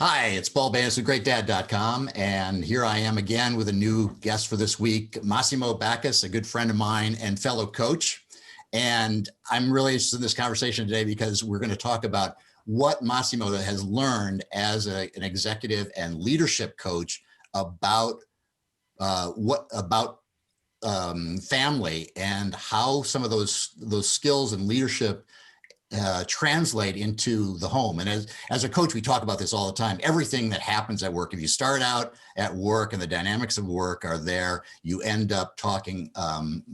Hi, it's Paul Baez with GreatDad.com, and here I am again with a new guest for this week, Massimo Backus, a good friend of mine and fellow coach. And I'm really interested in this conversation today because we're going to talk about what Massimo has learned as an executive and leadership coach about family and how some of those skills and leadership translate into the home. And as a coach, we talk about this all the time. Everything that happens at work, if you start out at work and the dynamics of work are there, you end up talking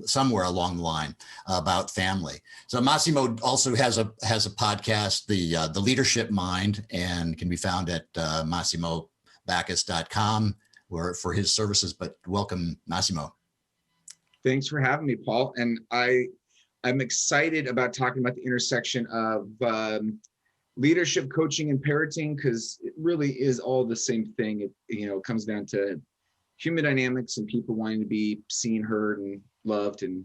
somewhere along the line about family. So Massimo also has a podcast, the Leadership Mind, and can be found at MassimoBackus.com for his services. But welcome, Massimo. Thanks for having me, Paul. And I'm excited about talking about the intersection of leadership, coaching, and parenting, because it really is all the same thing. It comes down to human dynamics and people wanting to be seen, heard, and loved, and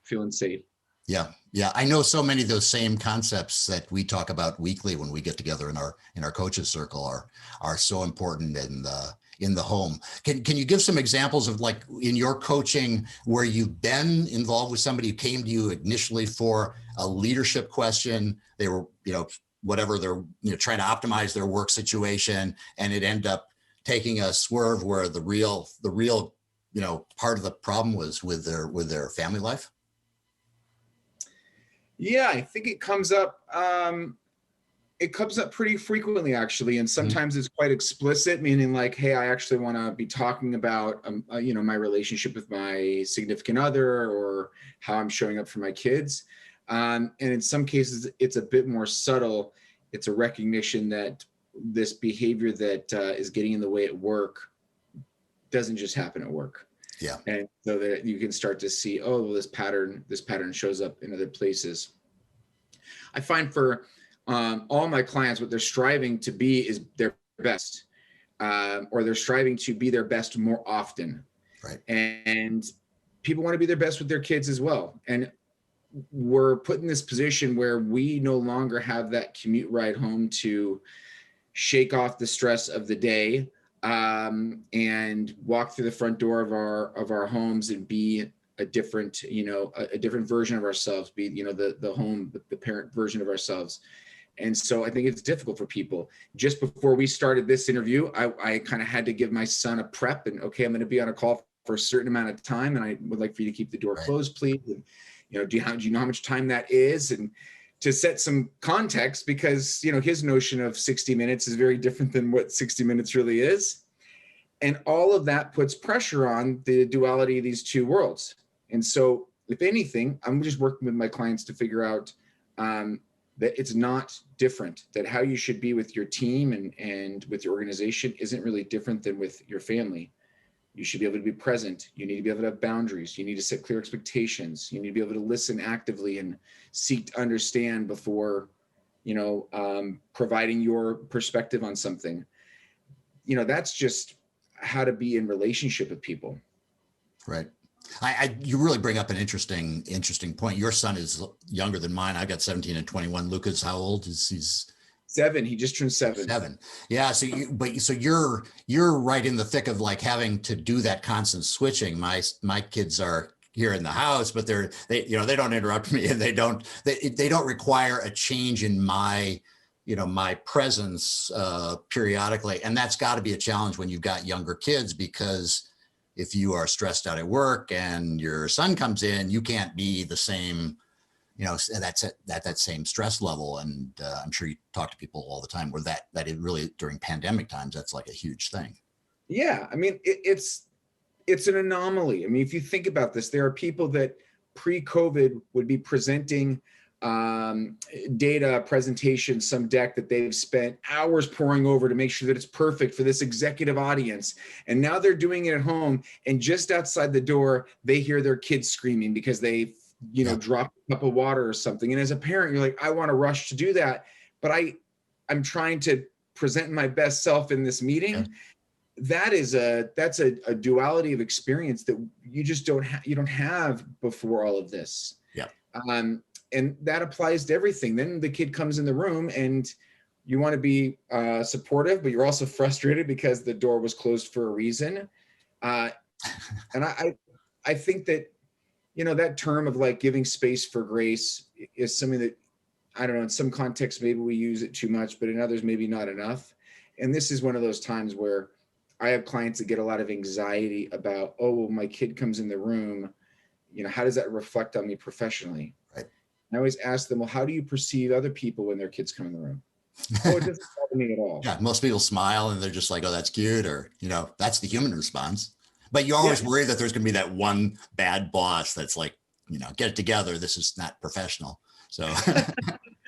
feeling safe. Yeah. I know so many of those same concepts that we talk about weekly when we get together in our coaches circle are so important in the home. Can you give some examples of, like, in your coaching where you've been involved with somebody who came to you initially for a leadership question? They were, whatever, they're trying to optimize their work situation, and it ended up taking a swerve where the real part of the problem was with their family life. Yeah, I think it comes up. It comes up pretty frequently, actually, and sometimes it's quite explicit, meaning like, hey, I actually want to be talking about, my relationship with my significant other, or how I'm showing up for my kids. And in some cases, it's a bit more subtle. It's a recognition that this behavior that is getting in the way at work doesn't just happen at work. Yeah. And so that you can start to see, oh, this pattern shows up in other places. I find for all my clients, what they're striving to be is their best, or they're striving to be their best more often. Right. And people want to be their best with their kids as well. And we're put in this position where we no longer have that commute ride home to shake off the stress of the day, and walk through the front door of our homes and be a different, a different version of ourselves, be, the parent version of ourselves. And so I think it's difficult for people. Just before we started this interview, I kind of had to give my son a prep, and, okay, I'm going to be on a call for a certain amount of time, and I would like for you to keep the door closed, please. And, do you know how much time that is? And to set some context, because, his notion of 60 minutes is very different than what 60 minutes really is. And all of that puts pressure on the duality of these two worlds. And so, if anything, I'm just working with my clients to figure out that it's not different, that how you should be with your team and with your organization isn't really different than with your family. You should be able to be present. You need to be able to have boundaries. You need to set clear expectations. You need to be able to listen actively and seek to understand before, providing your perspective on something. That's just how to be in relationship with people. Right. You really bring up an interesting point. Your son is younger than mine. I got 17 and 21. Lucas, how old is he's? 7. He just turned 7. 7. Yeah. So you're right in the thick of, like, having to do that constant switching. My kids are here in the house, but they don't interrupt me, and they don't require a change in my presence periodically. And that's got to be a challenge when you've got younger kids, because if you are stressed out at work and your son comes in, you can't be the same, that's at that same stress level. And I'm sure you talk to people all the time where that is really, during pandemic times, that's like a huge thing. Yeah. I mean, it's an anomaly. I mean, if you think about this, there are people that pre-COVID would be presenting data, presentation, some deck that they've spent hours poring over to make sure that it's perfect for this executive audience. And now they're doing it at home, and just outside the door, they hear their kids screaming because they, dropped a cup of water or something. And as a parent, you're like, I want to rush to do that, but I'm trying to present my best self in this meeting. Yeah. That's a duality of experience that you just don't have before all of this. Yeah. And that applies to everything. Then the kid comes in the room, and You want to be supportive, but you're also frustrated because the door was closed for a reason. And I think that, that term of like giving space for grace is something that, I don't know, in some contexts, maybe we use it too much, but in others, maybe not enough. And this is one of those times where I have clients that get a lot of anxiety about, oh, well, my kid comes in the room, how does that reflect on me professionally? Right. I always ask them, well, how do you perceive other people when their kids come in the room? Oh, it doesn't bother me at all. Yeah, most people smile and they're just like, oh, that's cute, or, that's the human response. But you always worry that there's going to be that one bad boss that's like, get it together. This is not professional. So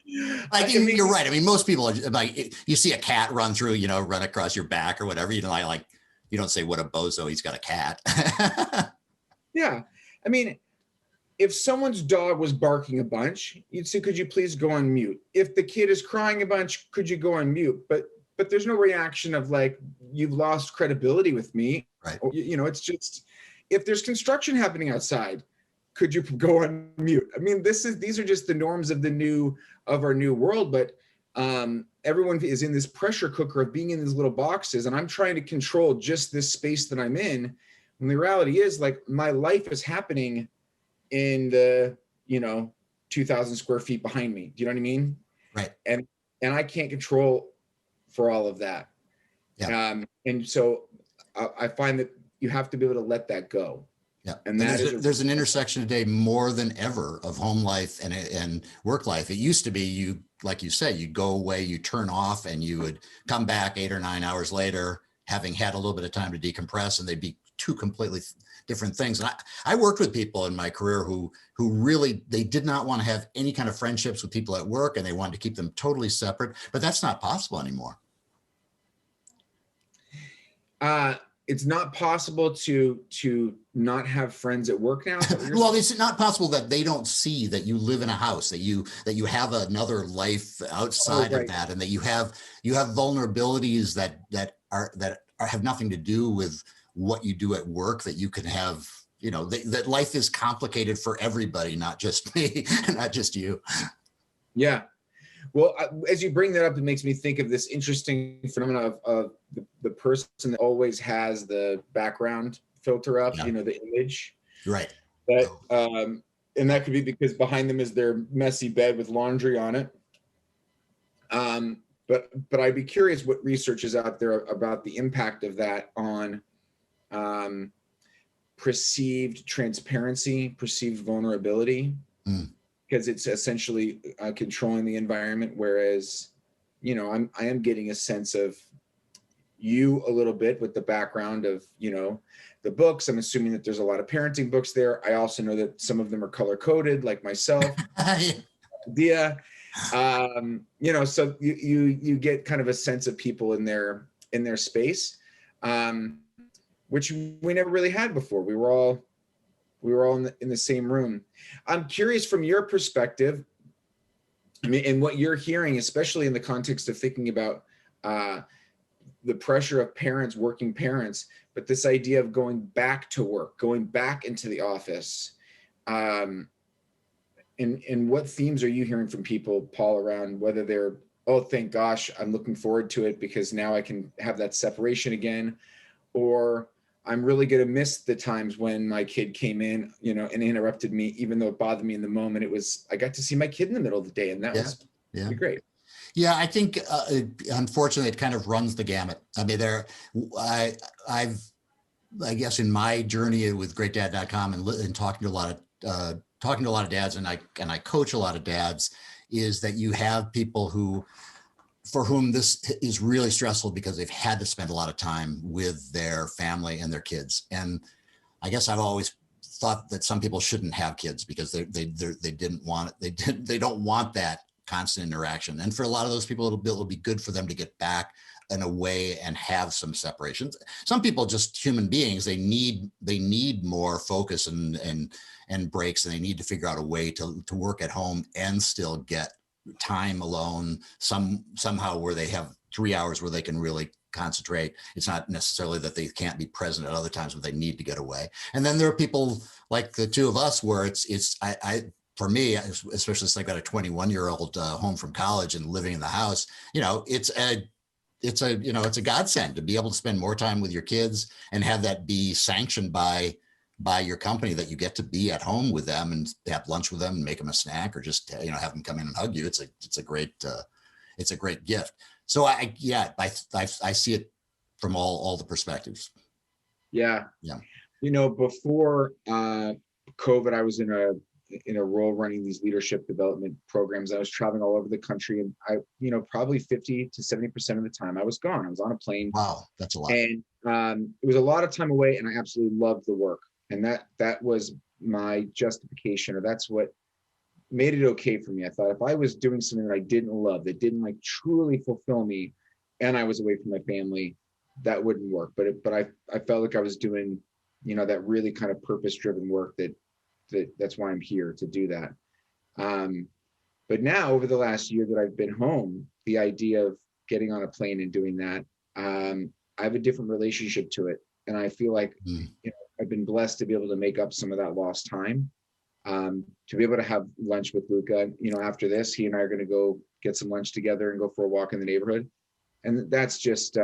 you're right. I mean, most people are like, you see a cat run through, run across your back or whatever, you don't say, what a bozo, he's got a cat. Yeah. I mean, if someone's dog was barking a bunch, you'd say, could you please go on mute? If the kid is crying a bunch, could you go on mute? But there's no reaction of like, you've lost credibility with me. Right. Or, it's just, if there's construction happening outside, could you go on mute? I mean, these are just the norms of our new world. But everyone is in this pressure cooker of being in these little boxes, and I'm trying to control just this space that I'm in. When the reality is, like, my life is happening in the 2,000 square feet behind me. Do you know what I mean? Right. And I can't control for all of that. Yeah. And so I find that you have to be able to let that go. Yeah. And there's an intersection today more than ever of home life and work life. It used to be, like you said, you'd go away, you turn off, and you would come back 8 or 9 hours later, having had a little bit of time to decompress, and they'd be two completely different things. And I worked with people in my career who really, they did not want to have any kind of friendships with people at work, and they wanted to keep them totally separate, but that's not possible anymore. It's not possible to not have friends at work now. Well, it's not possible that they don't see that you live in a house, that you have another life outside of that, and that you have vulnerabilities that have nothing to do with what you do at work, that you can have, that life is complicated for everybody, not just me, not just you. Yeah. Well, as you bring that up, it makes me think of this interesting phenomenon of the person that always has the background filter up, the image. Right. That, and that could be because behind them is their messy bed with laundry on it. But I'd be curious what research is out there about the impact of that on perceived transparency, perceived vulnerability. Because it's essentially controlling the environment. Whereas, I am getting a sense of you a little bit with the background of, the books. I'm assuming that there's a lot of parenting books there. I also know that some of them are color coded, like myself. Diez. So you get kind of a sense of people in their space, which we never really had before. We were all in the same room. I'm curious from your perspective, I mean, and what you're hearing, especially in the context of thinking about the pressure of parents, working parents, but this idea of going back to work, going back into the office. And what themes are you hearing from people, Paul, around whether they're, oh, thank gosh, I'm looking forward to it because now I can have that separation again, or I'm really going to miss the times when my kid came in, and interrupted me, even though it bothered me in the moment. I got to see my kid in the middle of the day, and that was great. Yeah, I think unfortunately it kind of runs the gamut. I mean, I guess in my journey with GreatDad.com and talking to a lot of dads, and I coach a lot of dads, is that you have people for whom this is really stressful because they've had to spend a lot of time with their family and their kids. And I guess I've always thought that some people shouldn't have kids because they didn't want it. They don't want that constant interaction. And for a lot of those people, it'll be good for them to get back and away and have some separations. Some people, just human beings, they need more focus and breaks, and they need to figure out a way to work at home and still get time alone somehow where they have 3 hours where they can really concentrate. It's not necessarily that they can't be present at other times, but they need to get away. And then there are people like the two of us where it's for me, especially since I got a 21-year-old home from college and living in the house, it's a godsend to be able to spend more time with your kids and have that be sanctioned by your company, that you get to be at home with them and have lunch with them and make them a snack, or just, have them come in and hug you. It's a great gift. So I see it from all the perspectives. Yeah. Yeah. Before COVID, I was in a role running these leadership development programs. I was traveling all over the country, and I, probably 50 to 70% of the time I was gone. I was on a plane. Wow, that's a lot. And it was a lot of time away, and I absolutely loved the work. And that was my justification, or that's what made it okay for me. I thought if I was doing something that I didn't love, that didn't like truly fulfill me, and I was away from my family, that wouldn't work. But I felt like I was doing, that really kind of purpose-driven work that's why I'm here to do that. But now, over the last year that I've been home, the idea of getting on a plane and doing that, I have a different relationship to it. And I feel like, I've been blessed to be able to make up some of that lost time, to be able to have lunch with Luca. After this, he and I are going to go get some lunch together and go for a walk in the neighborhood. And that's just,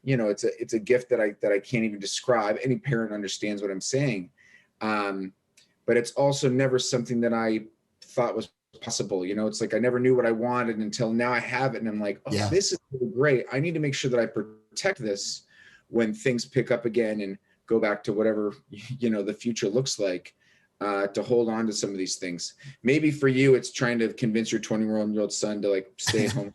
it's a gift that I can't even describe. Any parent understands what I'm saying. But it's also never something that I thought was possible. It's like I never knew what I wanted until now I have it. And I'm like, This is really great. I need to make sure that I protect this when things pick up again and go back to whatever, the future looks like, to hold on to some of these things. Maybe for you, it's trying to convince your 21-year-old son to like stay at home.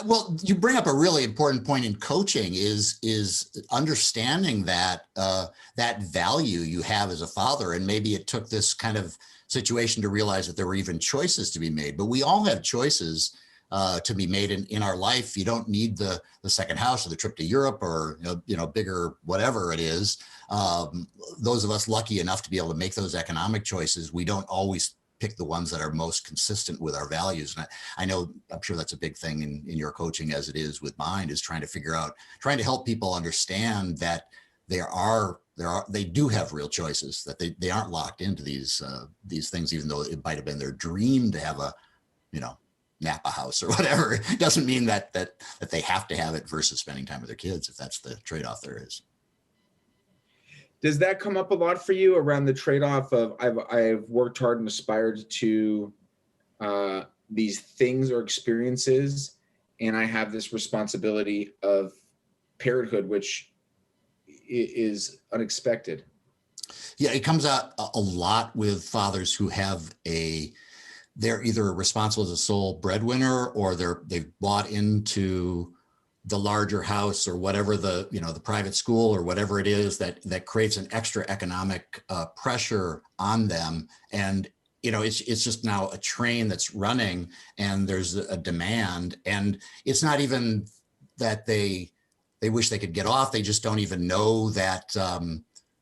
Well, you bring up a really important point in coaching is understanding that that value you have as a father. And maybe it took this kind of situation to realize that there were even choices to be made, but we all have choices to be made in our life. You don't need the second house or the trip to Europe or, bigger, whatever it is. Those of us lucky enough to be able to make those economic choices, we don't always pick the ones that are most consistent with our values. And I'm sure that's a big thing in your coaching, as it is with mine, is trying to help people understand that they do have real choices, that they aren't locked into these things, even though it might've been their dream to have a, Napa house or whatever. It doesn't mean that they have to have it versus spending time with their kids, if that's the trade-off there is. Does that come up a lot for you around the trade-off of I've worked hard and aspired to these things or experiences, and I have this responsibility of parenthood, which is unexpected? Yeah, it comes out a lot with fathers who have they're either responsible as a sole breadwinner, or they've bought into the larger house or whatever, the private school or whatever it is that creates an extra economic pressure on them. And, it's just now a train that's running, and there's a demand, and it's not even that they wish they could get off. They just don't even know that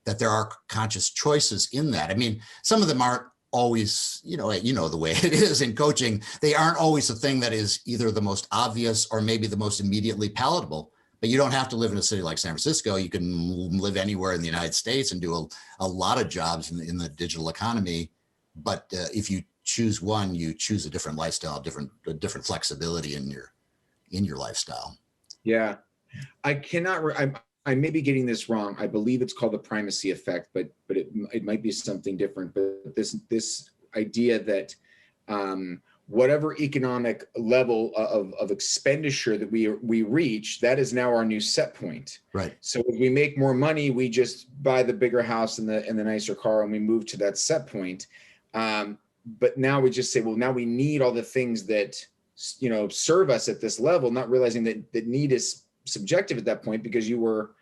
there are conscious choices in that. I mean, some of them aren't always, the way it is in coaching, they aren't always the thing that is either the most obvious or maybe the most immediately palatable. But you don't have to live in a city like San Francisco. You can live anywhere in the United States and do a lot of jobs in the digital economy. But if you choose one, you choose a different lifestyle, a different flexibility in your lifestyle. Yeah, I cannot. I may be getting this wrong. I believe it's called the primacy effect, but it might be something different. But this idea that whatever economic level of expenditure that we reach, that is now our new set point. Right. So as we make more money, we just buy the bigger house and the nicer car, and we move to that set point. But now we just say, well, now we need all the things that serve us at this level, not realizing that need is subjective at that point, because you were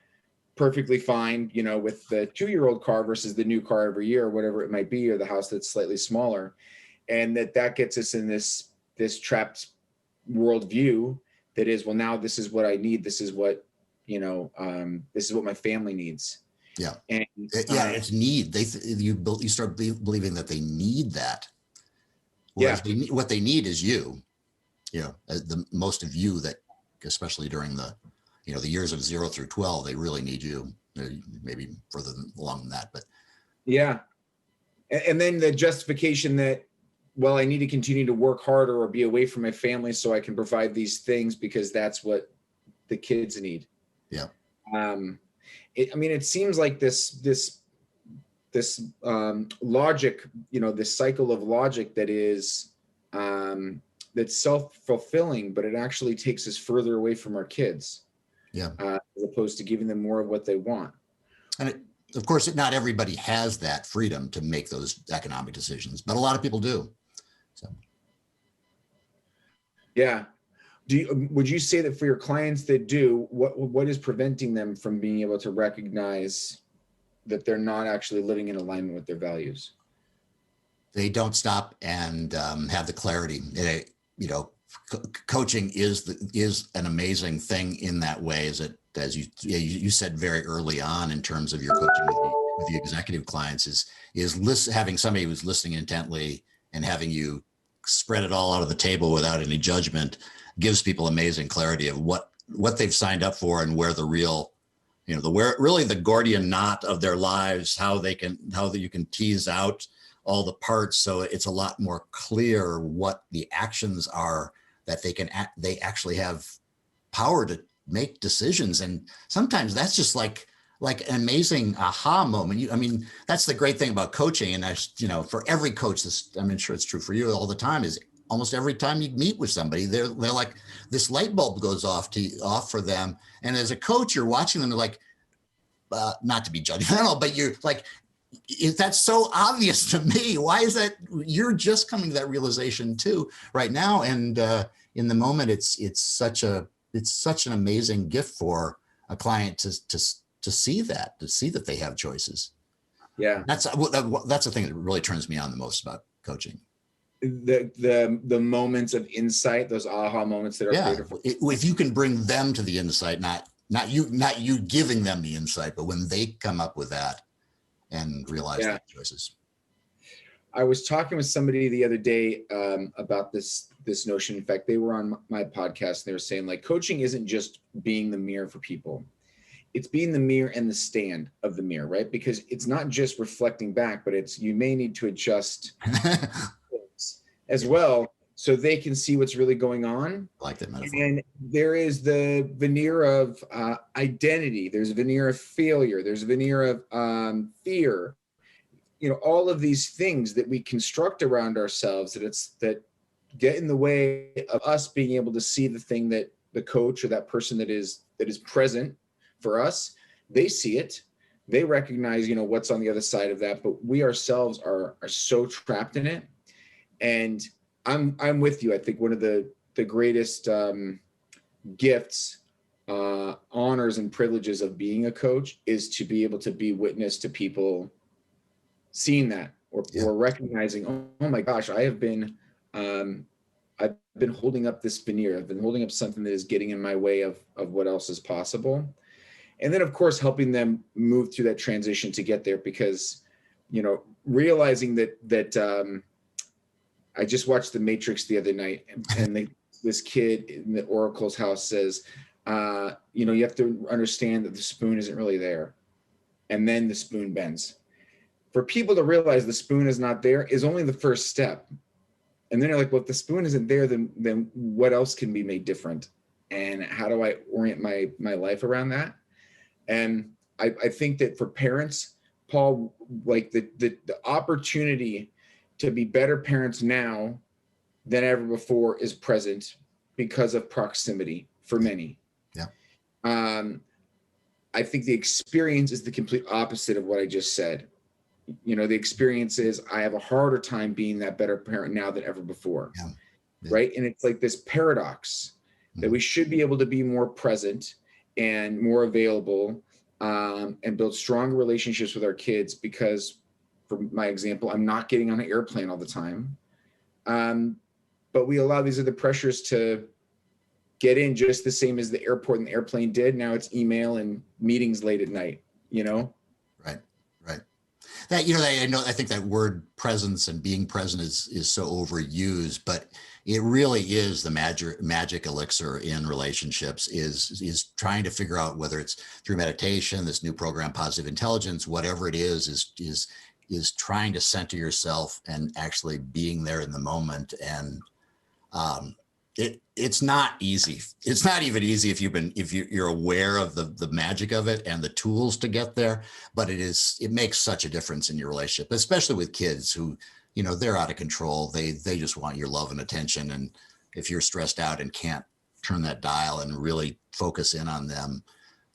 perfectly fine, with the 2-year-old car versus the new car every year, or whatever it might be, or the house that's slightly smaller. And that gets us in this trapped worldview that is, well, now this is what I need. This is what, this is what my family needs. Yeah. And it's need. You start believing that they need that. Whereas what they need is you, the most of you, that especially during the years of 0 through 12, they really need you. Maybe further along than that, but yeah. And then the justification that, well, I need to continue to work harder or be away from my family so I can provide these things because that's what the kids need. Yeah. It seems like this logic, this cycle of logic that is, that's self-fulfilling, but it actually takes us further away from our kids. Yeah. As opposed to giving them more of what they want. And of course, not everybody has that freedom to make those economic decisions, but a lot of people do. So. Yeah. Would you say that for your clients that do, what is preventing them from being able to recognize that they're not actually living in alignment with their values? They don't stop and have the clarity. Coaching is an amazing thing in that way. As you said very early on in terms of your coaching with the executive clients is having somebody who's listening intently and having you spread it all out of the table without any judgment gives people amazing clarity of what they've signed up for and where the real, really the Gordian knot of their lives, how you can tease out all the parts. So it's a lot more clear what the actions are that they actually have power to make decisions. And sometimes that's just like an amazing aha moment. That's the great thing about coaching. And for every coach, I'm sure it's true for you all the time, is almost every time you meet with somebody, they're like, this light bulb goes off for them. And as a coach, you're watching them, they're like, not to be judgmental, but you're like, that's so obvious to me. Why is that? You're just coming to that realization too right now. And in the moment, it's such an amazing gift for a client to see that they have choices. Yeah. That's the thing that really turns me on the most about coaching. The moments of insight, those aha moments that are beautiful. If you can bring them to the insight, not you giving them the insight, but when they come up with that and realize their choices. I was talking with somebody the other day about this notion. In fact, they were on my podcast and they were saying, like, coaching isn't just being the mirror for people. It's being the mirror and the stand of the mirror, right? Because it's not just reflecting back, but you may need to adjust as well so they can see what's really going on. I like that metaphor. And there is the veneer of identity. There's a veneer of failure. There's a veneer of fear. All of these things that we construct around ourselves that get in the way of us being able to see the thing that the coach or that person that is present for us, they see it. They recognize, what's on the other side of that, but we ourselves are so trapped in it. And I'm with you. I think one of the greatest gifts, honors, and privileges of being a coach is to be able to be witness to people seeing that or recognizing, oh my gosh, I've been holding up this veneer. I've been holding up something that is getting in my way of what else is possible. And then, of course, helping them move through that transition to get there, because, realizing that I just watched The Matrix the other night, and this kid in the Oracle's house says, you have to understand that the spoon isn't really there. And then the spoon bends. For people to realize the spoon is not there is only the first step. And then they're like, well, if the spoon isn't there, then what else can be made different? And how do I orient my life around that? And I think that for parents, Paul, like the opportunity to be better parents now than ever before is present because of proximity for many. Yeah. I think the experience is the complete opposite of what I just said. The experience is I have a harder time being that better parent now than ever before. Yeah. Right. And it's like this paradox that we should be able to be more present and more available and build strong relationships with our kids, because for my example, I'm not getting on an airplane all the time. But we allow these other pressures to get in just the same as the airport and the airplane did. Now it's email and meetings late at night, Right. That, I think that word presence and being present is so overused, but it really is the magic elixir in relationships, is trying to figure out, whether it's through meditation, this new program, positive intelligence, whatever it is is trying to center yourself and actually being there in the moment. And it's not easy. It's not even easy if you're aware of the magic of it and the tools to get there. But it makes such a difference in your relationship, especially with kids who, they're out of control. They just want your love and attention. And if you're stressed out and can't turn that dial and really focus in on them,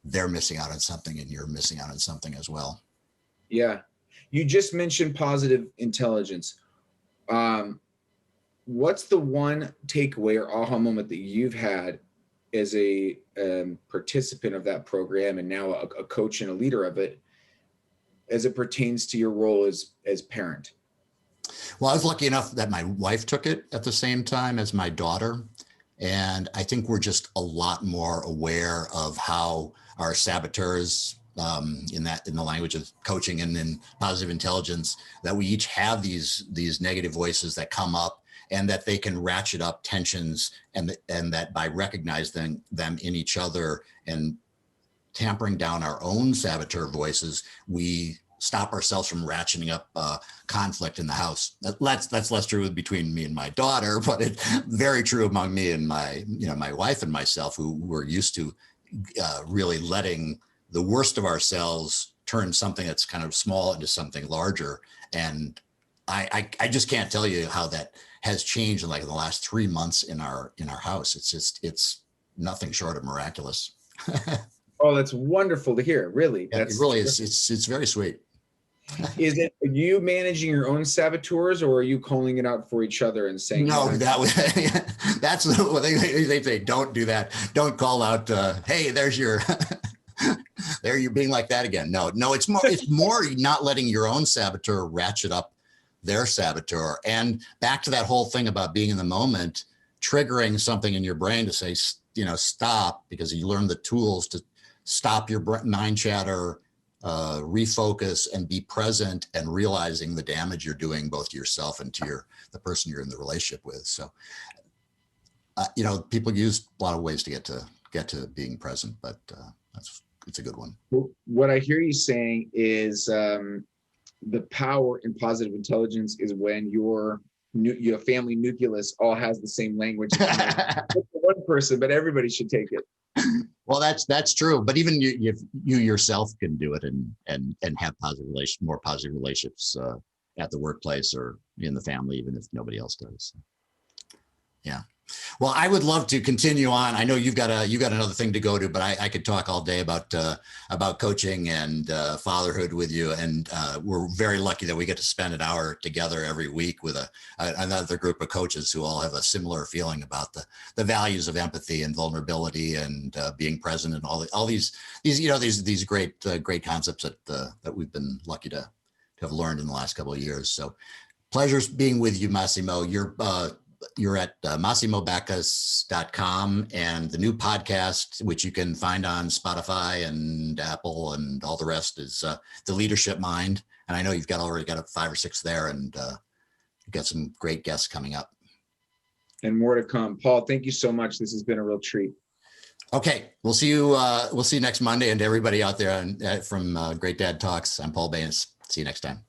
they're missing out on something and you're missing out on something as well. Yeah. You just mentioned positive intelligence. What's the one takeaway or aha moment that you've had as a participant of that program and now a coach and a leader of it as it pertains to your role as parent? Well, I was lucky enough that my wife took it at the same time as my daughter. And I think we're just a lot more aware of how our saboteurs, in the language of coaching and in positive intelligence, that we each have these negative voices that come up, and that they can ratchet up tensions, and that by recognizing them in each other and tampering down our own saboteur voices, we stop ourselves from ratcheting up conflict in the house. That's less true between me and my daughter, but it's very true among me and my wife and myself, who were used to really letting the worst of ourselves turn something that's kind of small into something larger. And I just can't tell you how that has changed in the last 3 months in our house. It's nothing short of miraculous. Oh, that's wonderful to hear. Really. Yeah, it really is. It's very sweet. Is it you managing your own saboteurs, or are you calling it out for each other and saying, no, that's what they say. Don't do that. Don't call out, hey, there's your, there you're being like that again. No, it's more not letting your own saboteur ratchet up their saboteur. And back to that whole thing about being in the moment, triggering something in your brain to say, stop, because you learn the tools to stop your mind chatter, refocus, and be present, and realizing the damage you're doing both to yourself and to the person you're in the relationship with. So, people use a lot of ways to get to being present, but it's a good one. What I hear you saying is the power in positive intelligence is when your family nucleus all has the same language. One person, but everybody should take it. Well, that's true. But even you yourself can do it and have more positive relationships at the workplace or in the family, even if nobody else does. Yeah. Well, I would love to continue on. I know you've got another thing to go to, but I could talk all day about coaching and fatherhood with you. And we're very lucky that we get to spend an hour together every week with another group of coaches who all have a similar feeling about the values of empathy and vulnerability and being present, and all these great concepts that we've been lucky to have learned in the last couple of years. So, pleasure's being with you, Massimo. You're at MassimoBackus.com, and the new podcast, which you can find on Spotify and Apple and all the rest, is The Leadership Mind. And I know you've already got 5 or 6 there, and you've got some great guests coming up. And more to come. Paul, thank you so much. This has been a real treat. Okay, we'll see you next Monday, and to everybody out there from Great Dad Talks. I'm Paul Baines. See you next time.